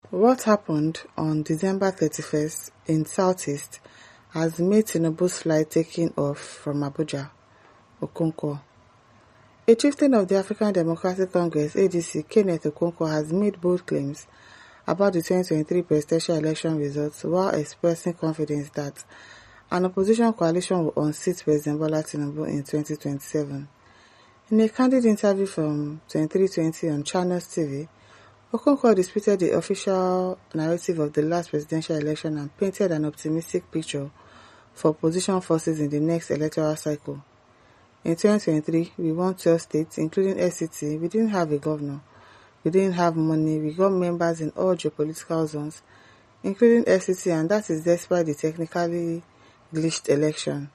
What happened on December 31st in Southeast has made Tinubu's flight taking off from Abuja, Okonkwo. A chieftain of the African Democratic Congress (ADC), Kenneth Okonkwo, has made bold claims about the 2023 presidential election results while expressing confidence that an opposition coalition will unseat President Bola Tinubu in 2027. In a candid interview from 2320 on Channels TV, Okonkwo disputed the official narrative of the last presidential election and painted an optimistic picture for opposition forces in the next electoral cycle. In 2023, we won 12 states, including FCT. We didn't have a governor. We didn't have money. We got members in all geopolitical zones, including FCT, and that is despite the technically glitched election.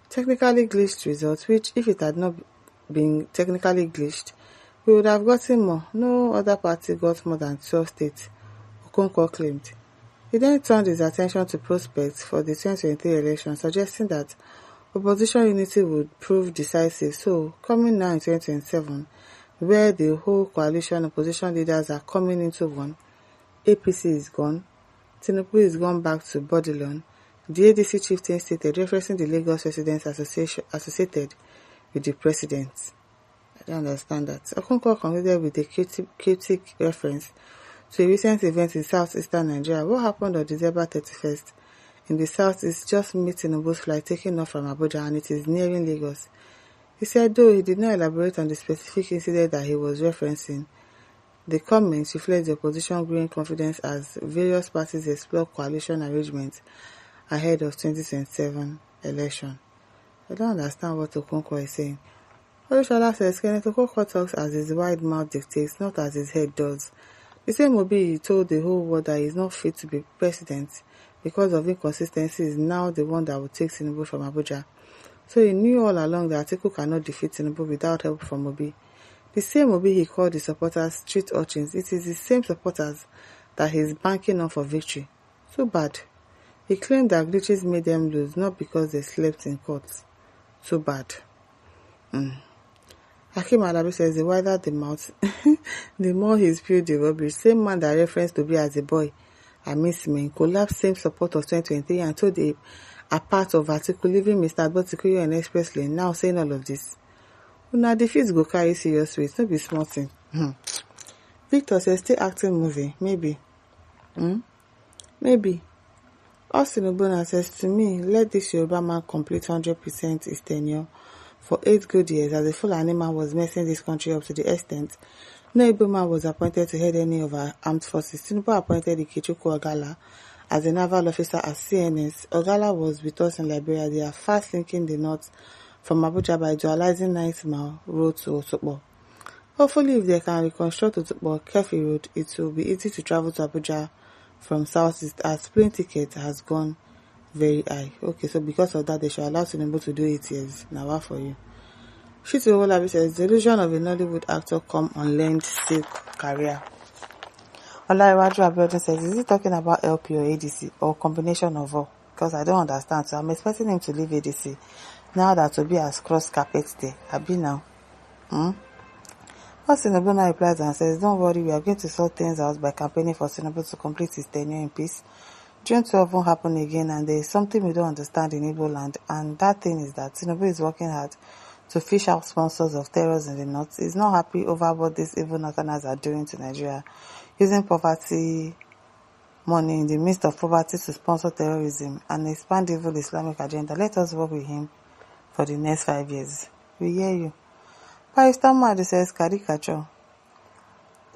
Technically glitched results, which, if it had not been technically glitched, we would have gotten more. No other party got more than 12 states, Okonkwo claimed. He then turned his attention to prospects for the 2023 election, suggesting that opposition unity would prove decisive. So, coming now in 2027, where the whole coalition opposition leaders are coming into one, APC is gone, Tinubu is gone back to Bourdilon, the ADC chieftain stated, referencing the Lagos residents associated with the president. I don't understand that. Okonkwo concluded with a cryptic reference to a recent event in southeastern Nigeria. What happened on December 31st in the southeast just made Tinubu's flight taking off from Abuja, and it is nearing Lagos. He said, though he did not elaborate on the specific incident that he was referencing, the comments reflect the opposition growing confidence as various parties explore coalition arrangements ahead of 2027 election. I don't understand what Okonkwo is saying. Olushola says Kenneth Okonkwo talks as his wide mouth dictates, not as his head does. The same Obi he told the whole world that he is not fit to be president because of inconsistency is now the one that will take Tinubu from Abuja. So he knew all along that Atiku cannot defeat Tinubu without help from Obi. The same Obi he called the supporters street urchins. It is the same supporters that he is banking on for victory. So bad. He claimed that glitches made them lose, not because they slept in court. So bad. Hakim Alabi says the wider the mouth, the more he spewed the rubbish. Same man that referenced Obi as a boy, men, collapsed same support of 2023 and told a part of Atiku leaving Mr. Botiku and Express Lane, now saying all of this. Una defeat go carry serious weight, no be small thing. Victor says still acting movie, maybe. Maybe. Austin Obona says to me, let this Yoruba man complete 100% his tenure for 8 good years as a Fulani man was messing this country up to the extent no Igbo man was appointed to head any of our armed forces. Tinubu appointed Ikechukwu Ogala as a naval officer at CNS. Ogala was with us in Liberia. They are fast linking the north from Abuja by dualizing 9-mile road to Osogbo. Hopefully, if they can reconstruct Osogbo Kefi Road, it will be easy to travel to Abuja from southeast as plane ticket has gone very high. Okay, so because of that, they should allow Tinubu to do 8 years. Now, what for you? Shitu Owolabi says, delusion of a Nollywood actor come on learned silk career. Olaiwaju Abiodun says, is he talking about LP or ADC or combination of all? Because I don't understand. So I'm expecting him to leave ADC now that Obi has crossed carpet there. Abi now. Tinubu replies and says, don't worry, we are going to sort things out by campaigning for Tinubu to complete his tenure in peace. June 12 won't happen again, and there is something we don't understand in Igbo land, and that thing is that Tinubu is working hard to fish out sponsors of terrors in the north. He's not happy over what these evil northerners are doing to Nigeria, using poverty money in the midst of poverty to sponsor terrorism and expand evil Islamic agenda. Let us work with him for the next 5 years. We hear you. Barrister Madu says caricature.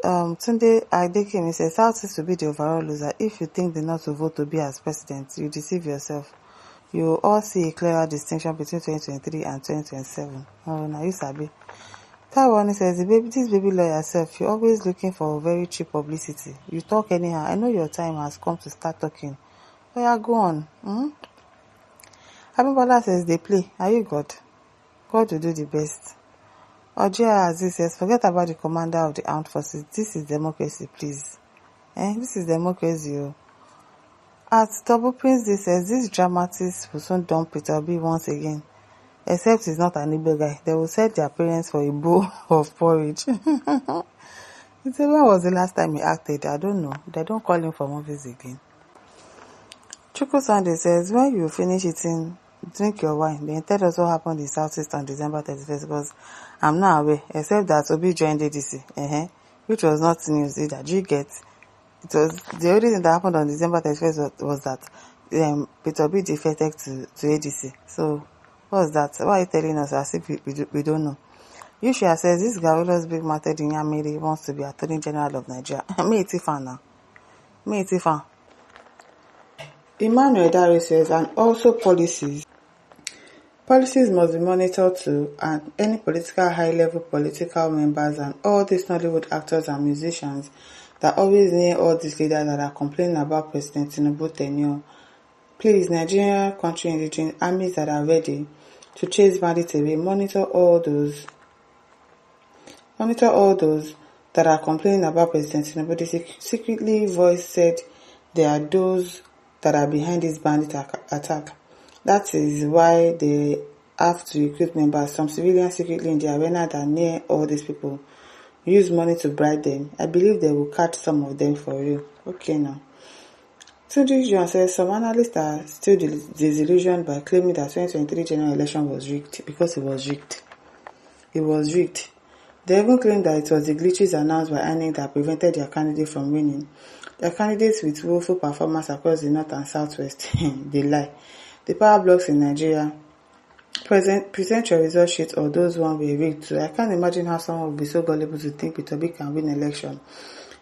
Tunde Adekemi says Southeast will be the overall loser. If you think the North will vote to be as president, you deceive yourself. You will all see a clearer distinction between 2023 and 2027. Oh, now you sabi. Taiwan says, this baby lawyer self, you're always looking for very cheap publicity. You talk anyhow. I know your time has come to start talking. Oh yeah, go on. Abibola says, they play. Are you God? God will do the best. Ojia Aziz says, forget about the commander of the armed forces. This is democracy, please. This is democracy. At Double Prince, this says, this dramatist will soon dump Peter Obi once again. Except he's not an Igbo guy. They will set their parents for a bowl of porridge. He said, when was the last time he acted? I don't know. They don't call him for movies again. Chuku Sunday says, when you finish eating, drink your wine. Then tell us what happened in Southeast on December 31st, because I'm not aware, except that Obi joined ADC, which was not news either. Do you get? It was the only thing that happened on December 31st was that Peter Obi defected to ADC. So, what's that? Why are you telling us as if we don't know? Yushia says, this Gavila's big method in Yamiri wants to be Attorney General of Nigeria. Me, it's fan now. Me, it's fan. Emmanuel Dari says, and also policies. Policies must be monitored too, and any political high-level political members and all these Nollywood actors and musicians that always near all these leaders that are complaining about President Tinubu tenure. Please, Nigeria country indigenous armies that are ready to chase bandits away, monitor all those that are complaining about President Tinubu. They secretly voice said they are those that are behind this bandit attack. That is why they have to recruit members, some civilians secretly in the arena that near all these people. Use money to bribe them. I believe they will catch some of them for real. Okay now. Tunji John says some analysts are still disillusioned by claiming that 2023 general election was rigged because it was rigged. It was rigged. They even claim that it was the glitches announced by INEC that prevented their candidate from winning. Their candidates with woeful performance across the north and southwest. They lie. The power blocks in Nigeria present your result sheet or those one were rigged too. I can't imagine how someone would be so gullible to think Peter Obi can win election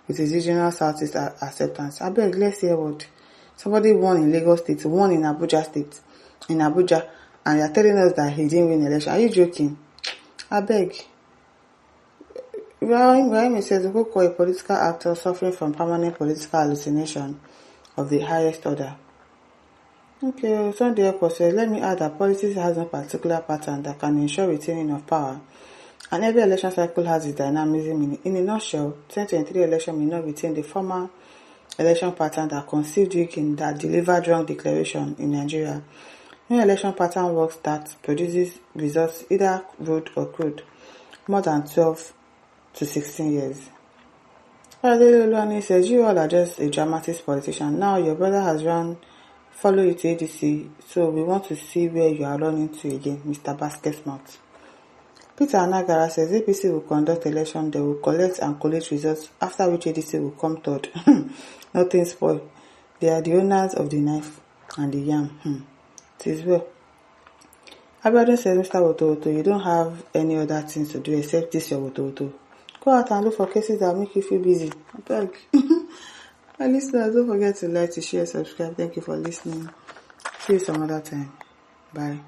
with his regional southeast acceptance. I beg, let's hear what. Somebody won in Lagos State, won in Abuja State, and you're telling us that he didn't win election. Are you joking? I beg. Ibrahim says, Okonkwo, a political actor suffering from permanent political hallucination of the highest order. Okay, Sunday Echo says, let me add that politics has no particular pattern that can ensure retaining of power, and every election cycle has its dynamism. In a nutshell, 2023 election may not retain the former election pattern that conceived rigging that delivered wrong declaration in Nigeria. No election pattern works that produces results either road or crude more than 12 to 16 years. Oladele says, you all are just a dramatist politician. Now your brother has follow you to ADC, so we want to see where you are running to again, Mr. Basketmouth. Peter Anagara says, APC will conduct election, they will collect and collate results, after which ADC will come third. Nothing spoil. They are the owners of the knife and the yam. It is well. Abiodun says, Mr. Woto, you don't have any other things to do except this your Woto. Go out and look for cases that make you feel busy. I beg. My listeners, don't forget to like, to share, subscribe. Thank you for listening. See you some other time. Bye.